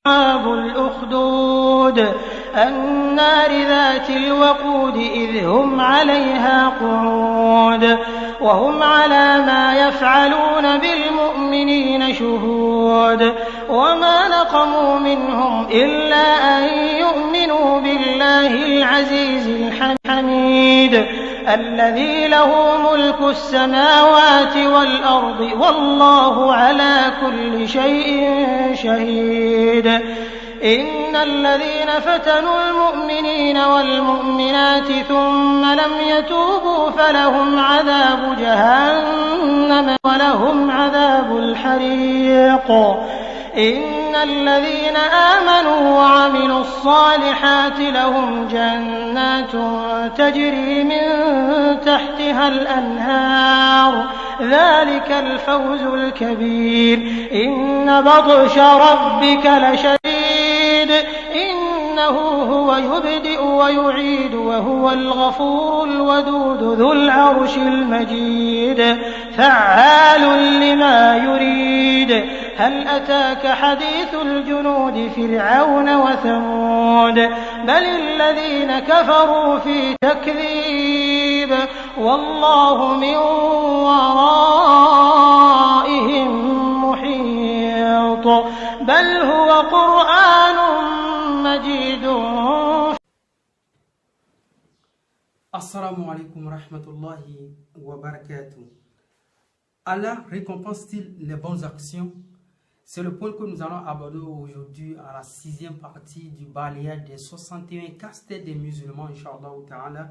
أصحاب الأخدود النار ذات الوقود إذ هم عليها قعود وهم على ما يفعلون بالمؤمنين شهود وما نقموا منهم إلا أن يؤمنوا بالله العزيز الحميد الذي له ملك السماوات والأرض والله على كل شيء شهيد إن الذين فتنوا المؤمنين والمؤمنات ثم لم يتوبوا فلهم عذاب جهنم ولهم عذاب الحريق إن الذين آمنوا وعملوا الصالحات لهم جنات تجري من تحتها الأنهار ذلك الفوز الكبير إن بطش ربك لشديد إنه هو يبدئ ويعيد وهو الغفور الودود ذو العرش المجيد فعال لما يريد هل أتاك حديث الجنود فرعون وثمود بل الذين كفروا في تكذيب والله من ورائهم محيط بل هو قرآن مجيد. Assalamu alaikum rahmatullahi wa barakatuh. Allah récompense-t-il les bonnes actions? C'est le point que nous allons aborder aujourd'hui à la 6e partie du balayage des 61 casse-têtes des musulmans, Inch'Allah ta'ala.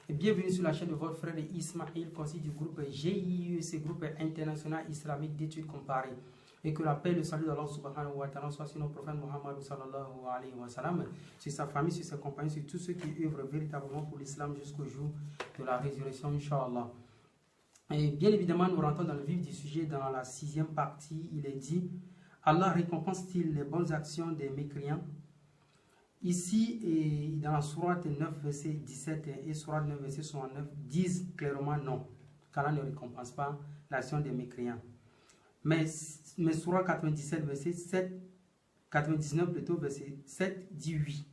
Et bienvenue sur la chaîne de votre frère Ismaël, conseiller du groupe GIEC, groupe international islamique d'études comparées. Et que la paix et le salut d'Allah subhanahu wa ta'ala soit sur notre prophète Muhammad sallallahu alayhi wa sallam, sur sa famille, sur ses compagnons, sur tous ceux qui œuvrent véritablement pour l'islam jusqu'au jour de la résurrection, Inch'Allah. Et bien évidemment, nous rentrons dans le vif du sujet dans la 6e partie. Il est dit: Allah récompense-t-il les bonnes actions des mécréants? Ici, et dans la sourate 9, verset 17 et sourate 9, verset 69, disent clairement non, qu'Allah ne récompense pas l'action des mécréants. Mais sourate 97, verset 7, 99 plutôt, verset 7, dit oui.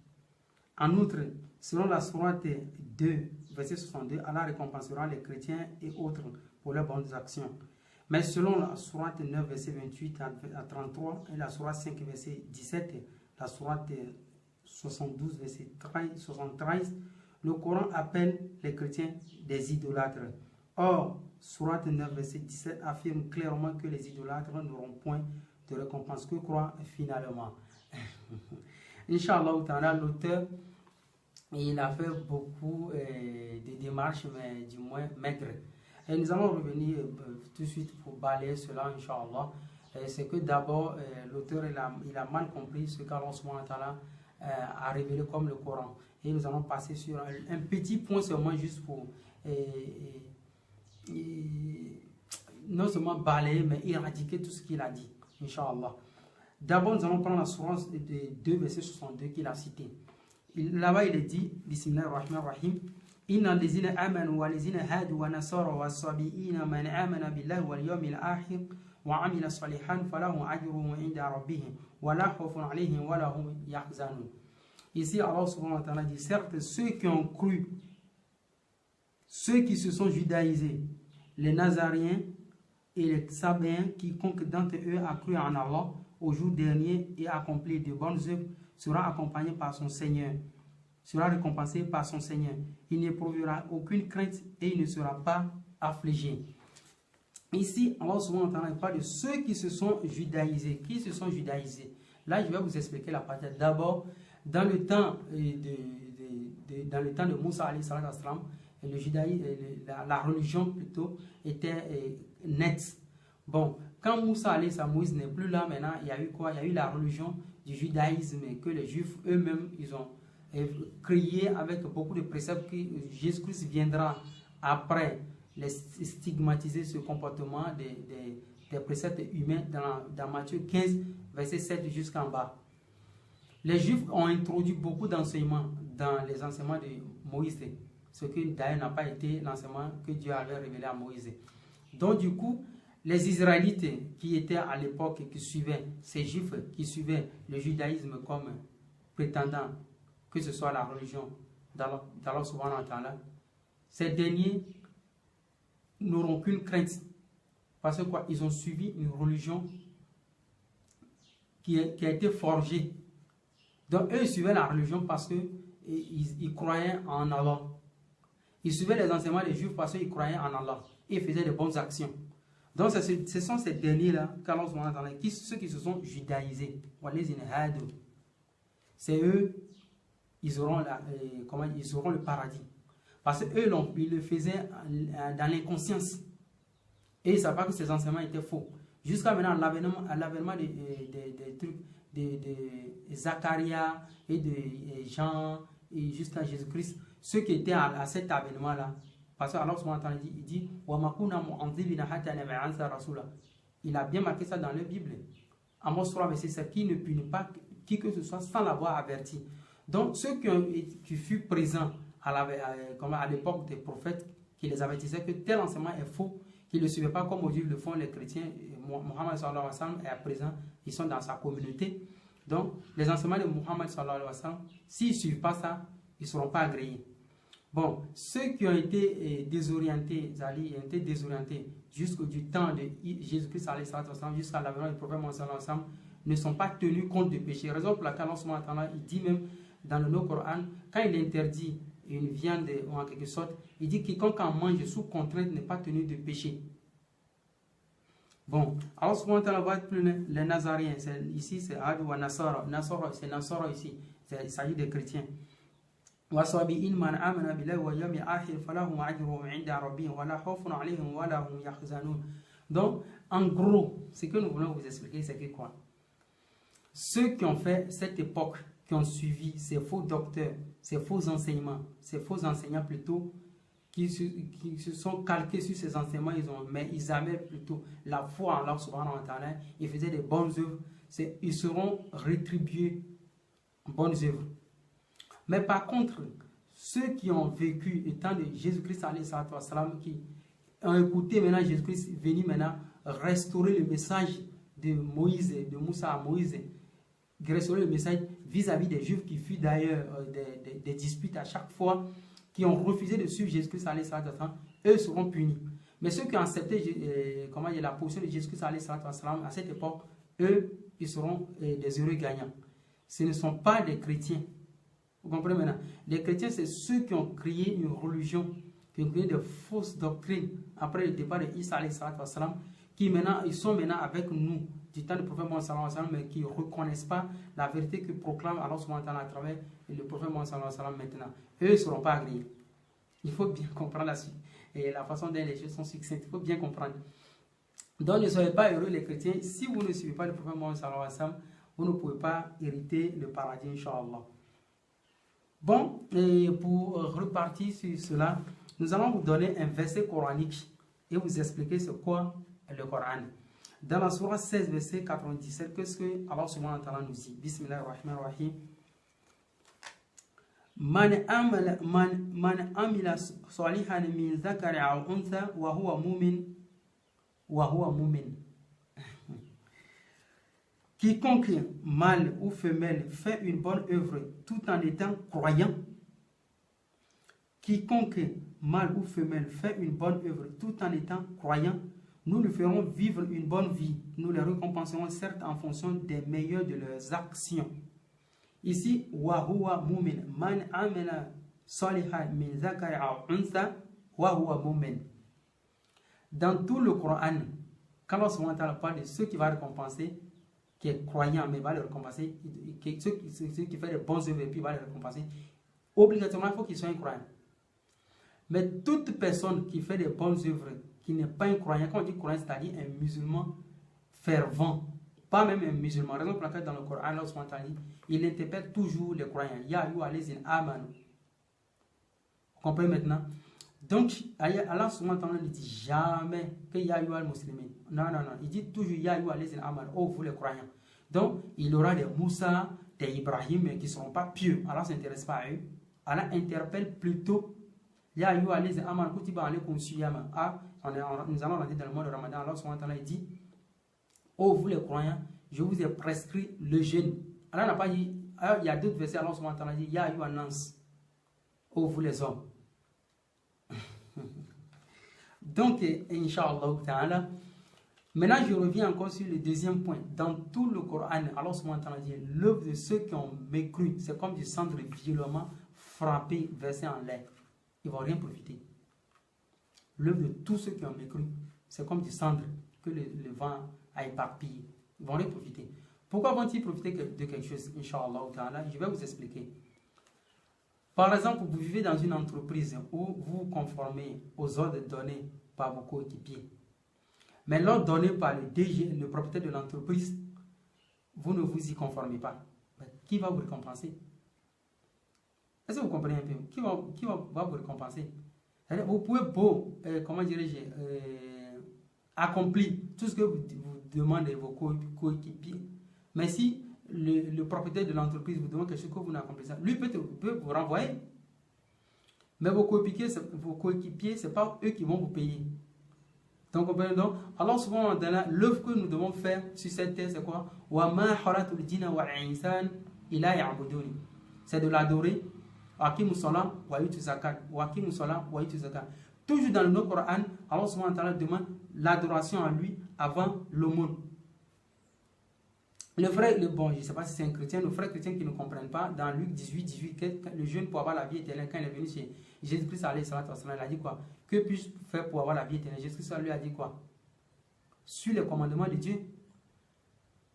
En outre, selon la sourate 2, verset 62, Allah récompensera les chrétiens et autres pour leurs bonnes actions. Mais selon la sourate 9, verset 28 à 33, et la sourate 5, verset 17, la sourate 72, verset 73, le Coran appelle les chrétiens des idolâtres. Or, sourate 9, verset 17 affirme clairement que les idolâtres n'auront point de récompense que croient finalement. Inch'Allah ta'ala, l'auteur, il a fait beaucoup de démarches, mais du moins maigres. Et nous allons revenir tout de suite pour balayer cela, Inch'Allah. C'est que d'abord, l'auteur il a mal compris ce qu'Allah subhanahu wa ta'ala a révélé comme le Coran. Et nous allons passer sur un petit point seulement juste pour non seulement balayer, mais éradiquer tout ce qu'il a dit, Inch'Allah. D'abord, nous allons prendre la sourate de 2, verset 62 qu'il a cité. Là-bas, il est dit, Bismillahirrahmanirrahim, Inna allazina amanu wa allazina hadu wa nasara wa sabiina man amana billahi wal yawmil akhir wa amila salihan falahum ajruhum inda rabbihim wa la khawfun alayhim wa lahum yahzanun. Ici, Allah subhanahu wa ta'ala dit, certes, ceux qui ont cru, ceux qui se sont judaïsés, les Nazaréens et les Sabéens, quiconque d'entre eux a cru en Allah au jour dernier et accompli de bonnes œuvres, sera accompagné par son Seigneur, sera récompensé par son Seigneur. Il n'éprouvera aucune crainte et il ne sera pas affligé. Ici, Allah subhanahu wa ta'ala parle de ceux qui se sont judaïsés. Qui se sont judaïsés? Là, je vais vous expliquer la partie. D'abord, dans le temps de Moussa alayhi salam, le judaïsme, la religion plutôt était nette. Bon, quand Moussa alayhi salam, Moïse n'est plus là maintenant, il y a eu quoi? Il y a eu la religion du judaïsme que les juifs eux-mêmes ils ont créé avec beaucoup de préceptes que Jésus-Christ viendra après les stigmatiser ce comportement des préceptes humains dans Matthieu 15 verset 7 jusqu'en bas. Les juifs ont introduit beaucoup d'enseignements dans les enseignements de Moïse, ce qui d'ailleurs n'a pas été l'enseignement que Dieu avait révélé à Moïse. Donc du coup, les Israélites qui étaient à l'époque, qui suivaient, ces Juifs qui suivaient le judaïsme comme prétendant que ce soit la religion d'Allah subhanahu wa ta'ala, ces derniers n'auront qu'une crainte. Parce que quoi? Ils ont suivi une religion qui a été forgée. Donc eux, ils suivaient la religion parce qu'ils croyaient en Allah. Ils suivaient les enseignements des Juifs parce qu'ils croyaient en Allah. Et ils faisaient de bonnes actions. Donc ce sont ces derniers-là, ceux qui se sont judaïsés. C'est eux, ils auront le paradis. Parce qu'eux, ils le faisaient dans l'inconscience. Et ils ne savaient pas que ces enseignements étaient faux. Jusqu'à maintenant, l'avènement des trucs de Zacharia et de Jean et jusqu'à Jésus-Christ, ceux qui étaient à cet avènement-là, parce que Allah il dit il a bien marqué ça dans la Bible. Amos 3, verset 7, qui ne punit pas qui que ce soit sans l'avoir averti. Donc ceux qui furent présents à l'époque des prophètes, qui les avertissaient que tel enseignement est faux, qui ne le suivaient pas comme aujourd'hui le font les chrétiens. Muhammad sallallahu alayhi wa sallam est à présent, ils sont dans sa communauté. Donc les enseignements de Muhammad sallallahu alayhi wa sallam, s'ils ne suivent pas ça, ils ne seront pas agréés. Bon, ceux qui ont été désorientés, jusqu'au temps de Jésus-Christ jusqu'à l'avènement du prophète Mohammed sallallahu alayhi wa sallam, ne sont pas tenus compte du péché. Raison pour laquelle il dit même dans le Coran, quand il interdit une viande ou en quelque sorte, il dit quiconque en mange sous contrainte n'est pas tenu de péché. Bon, alors souvent on va plus les Nazaréens, ici c'est Adu wa Nasara, c'est Nasara ici, il s'agit des chrétiens. وَصَابِئِنْ مَنْ آمَنَ بِاللَّهِ وَالْيَوْمِ الْآخِرِ فَلَهُمْ أَجْرُهُمْ عِنْدَ رَبِّهِمْ وَلَا خَوْفٌ عَلَيْهِمْ وَلَا هُمْ يَحْزَنُونَ. Donc, en gros, ce que nous voulons vous expliquer, c'est que quoi? Ceux qui ont fait cette époque, qui ont suivi ces faux docteurs, ces faux enseignements, ces faux enseignants plutôt, qui se sont calqués sur ces enseignements, mais ils avaient plutôt la foi en Allah subhanahu wa ta'ala, ils faisaient des bonnes œuvres, ils seront rétribués en bonnes œuvres. Mais par contre, ceux qui ont vécu le temps de Jésus-Christ, qui ont écouté maintenant Jésus-Christ venu maintenant restaurer le message de Moïse, de Moussa à Moïse, restaurer le message vis-à-vis des Juifs qui fuient d'ailleurs des disputes à chaque fois, qui ont refusé de suivre Jésus-Christ, eux seront punis. Mais ceux qui ont accepté la position de Jésus-Christ à cette époque, eux, ils seront des heureux gagnants. Ce ne sont pas des chrétiens. Vous comprenez maintenant? Les chrétiens, c'est ceux qui ont créé une religion, qui ont créé de fausses doctrines après le départ de Isa, qui maintenant, ils sont maintenant avec nous du temps du prophète Mohammed, mais qui ne reconnaissent pas la vérité que proclame Allah à travers le prophète Mohammed maintenant. Eux ne seront pas agréés. Il faut bien comprendre la suite. Et la façon dont les choses sont succinctes, il faut bien comprendre. Donc ne soyez pas heureux les chrétiens. Si vous ne suivez pas le prophète Mohammed, vous ne pouvez pas hériter le paradis, Inch'Allah. Bon, et pour repartir sur cela, nous allons vous donner un verset coranique et vous expliquer ce quoi le Coran. Dans la sourate 16, verset 97, qu'est-ce que Allah subhanahu wa ta'ala nous dit? Bismillahirrahmanirrahim. Man amila salihan min zakari aw untha wa huwa mu'min. Quiconque, mâle ou femelle, fait une bonne œuvre tout en étant croyant. Quiconque, mâle ou femelle, fait une bonne œuvre tout en étant croyant, nous lui ferons vivre une bonne vie. Nous les récompenserons certes en fonction des meilleurs de leurs actions. Ici, wa huwa mu'min. Man amila salihan min zakari aw untha wa huwa mu'min. Dans tout le Coran, quand Allah parle de ceux qui vont récompenser, qui est croyant, mais va le récompenser, ceux qui font des bonnes œuvres et puis va le récompenser, obligatoirement, il faut qu'ils soient un croyant. Mais toute personne qui fait des bonnes œuvres, qui n'est pas un croyant, quand on dit croyant, c'est-à-dire un musulman fervent, pas même un musulman. Raison pour laquelle dans le Coran, il interprète toujours les croyants. Ya ayyuha allazina amanu. Vous comprenez maintenant? Donc, Allah ne dit jamais que Ya ayyuha al-muslimin. Non. Il dit toujours Ya ayyuha allazina amanu. Oh, vous les croyants. Donc, il y aura des Moussa, des Ibrahim qui ne seront pas pieux. Allah ne s'intéresse pas à eux. Allah interpelle plutôt Ya ayyuha allazina amanu kutiba alaykum siyama. Nous allons rentrer dans le mois de Ramadan. Allah subhanahu wa ta'ala dit, ô vous les croyants, je vous ai prescrit le jeûne. Allah n'a pas dit, il y a d'autres versets, Allah subhanahu wa ta'ala dit, ya ayyuha nas, ô vous les hommes. Donc, Inch'Allah ta'ala, maintenant je reviens encore sur le deuxième point. Dans tout le Coran, Allah subhanahu wa ta'ala dit, l'œuvre de ceux qui ont mécru, c'est comme du cendre violemment frappé, versé en l'air. Ils ne vont rien profiter. L'œuvre de tous ceux qui ont mécru, c'est comme du cendre que le vent a éparpillé. Ils ne vont rien profiter. Pourquoi vont-ils profiter de quelque chose? Inch'Allah ta'ala, je vais vous expliquer. Par exemple, vous vivez dans une entreprise où vous vous conformez aux ordres donnés par vos coéquipiers. Mais l'ordre donné par le DG, le propriétaire de l'entreprise, vous ne vous y conformez pas. Qui va vous récompenser? Est-ce que vous comprenez un peu? Qui va vous récompenser? Vous pouvez comment dirais-je, accomplir tout ce que vous demandez vos coéquipiers. Mais si le propriétaire de l'entreprise vous demande quelque chose que vous n'accomplissez pas, lui peut vous renvoyer. Mais vos coéquipiers, ce n'est pas eux qui vont vous payer. Donc, Allah subhanahu wa ta'ala, l'œuvre que nous devons faire sur cette terre, c'est quoi? C'est de l'adorer. Toujours dans le Coran, Allah subhanahu wa ta'ala demande l'adoration à lui avant l'aumône. Le frère, je ne sais pas si c'est un chrétien, le frère chrétien qui ne comprenne pas, dans Luc 18, le jeune pour avoir la vie éternelle, quand il est venu chez Jésus-Christ, il a dit quoi? Que puis-je faire pour avoir la vie éternelle? Jésus-Christ lui a dit quoi? Suis les commandements de Dieu.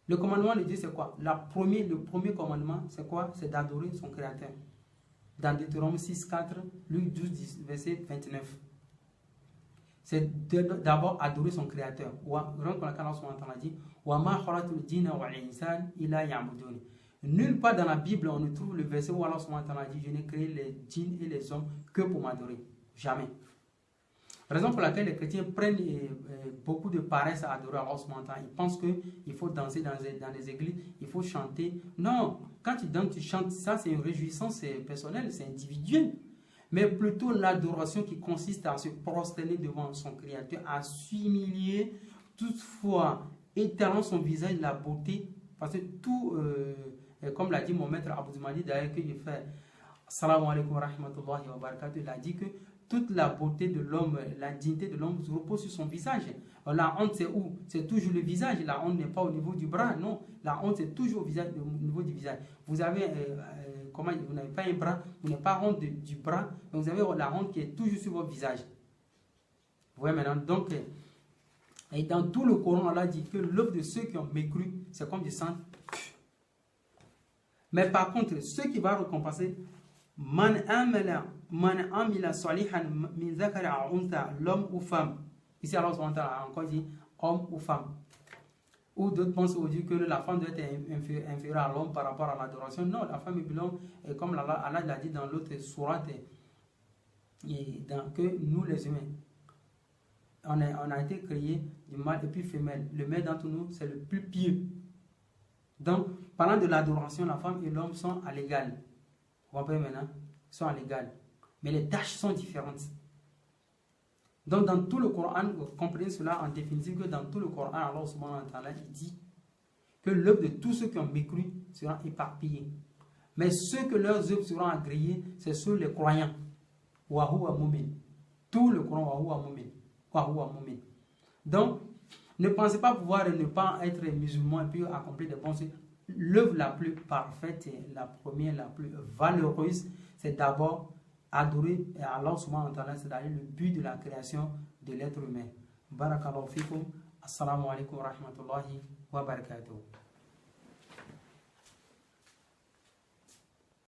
Le commandement de Dieu, c'est quoi? Le premier commandement, c'est quoi? C'est d'adorer son Créateur. Dans Deutéronome 6, 4, Luc 12, verset 29. C'est d'abord adorer son Créateur. Nulle part dans la Bible on ne trouve le verset où Allah dit, je n'ai créé les djinns et les hommes que pour m'adorer. Jamais. Raison pour laquelle les chrétiens prennent beaucoup de paresse à adorer Allah. Ils pensent qu'il faut danser dans les églises, il faut chanter. Non, quand tu danses, tu chantes, ça c'est une réjouissance personnelle, c'est individuel. Mais plutôt l'adoration qui consiste à se prosterner devant son Créateur, à s'humilier, toutefois étalant son visage, la beauté. Parce que tout, comme l'a dit mon maître Abouzoumani, d'ailleurs, que je fais, Assalamu alaikum wa rahmatullahi wa barakatuh, il a dit que toute la beauté de l'homme, la dignité de l'homme repose sur son visage. La honte, c'est où? C'est toujours le visage. La honte n'est pas au niveau du bras, non. La honte, c'est toujours au niveau du visage. Vous avez, vous n'avez pas un bras, vous n'avez pas honte du bras, mais vous avez la honte qui est toujours sur votre visage. Vous voyez maintenant, donc, et dans tout le Coran, Allah dit que l'œuvre de ceux qui ont mécru, c'est comme du sang. Mais par contre, ceux qui vont récompenser, man amila salihan min zakari a unta, l'homme ou femme. Ici, Allah a encore dit homme ou femme. Ou d'autres pensent aujourd'hui que la femme doit être inférieure à l'homme par rapport à l'adoration. Non, la femme est l'homme, comme Allah l'a dit dans l'autre sourate, que nous les humains, on a été créés du mâle et puis femelle. Le mâle d'entre nous, c'est le plus pieux. Donc, parlant de l'adoration, la femme et l'homme sont à l'égal. Vous comprenez maintenant? Ils sont à l'égal. Mais les tâches sont différentes. Donc, dans tout le Coran, vous comprenez cela en définitive, que dans tout le Coran, Allah subhanahu wa ta'ala, il dit que l'œuvre de tous ceux qui ont mécru sera éparpillée. Mais ceux que leurs œuvres seront agréées, c'est ceux les croyants. Wahuwa mu'min. Tout le Coran, wahuwa mu'min. Wahuwa mu'min. Donc, ne pensez pas pouvoir ne pas être musulman et puis accomplir des bons œuvres. L'œuvre la plus parfaite et la première, la plus valeureuse, c'est d'abord adorer Allah subhanahu wa ta'ala, c'est-à-dire le but de la création de l'être humain. Barakallahu fikum. Assalamu alaikum wa rahmatullahi wa barakatuh.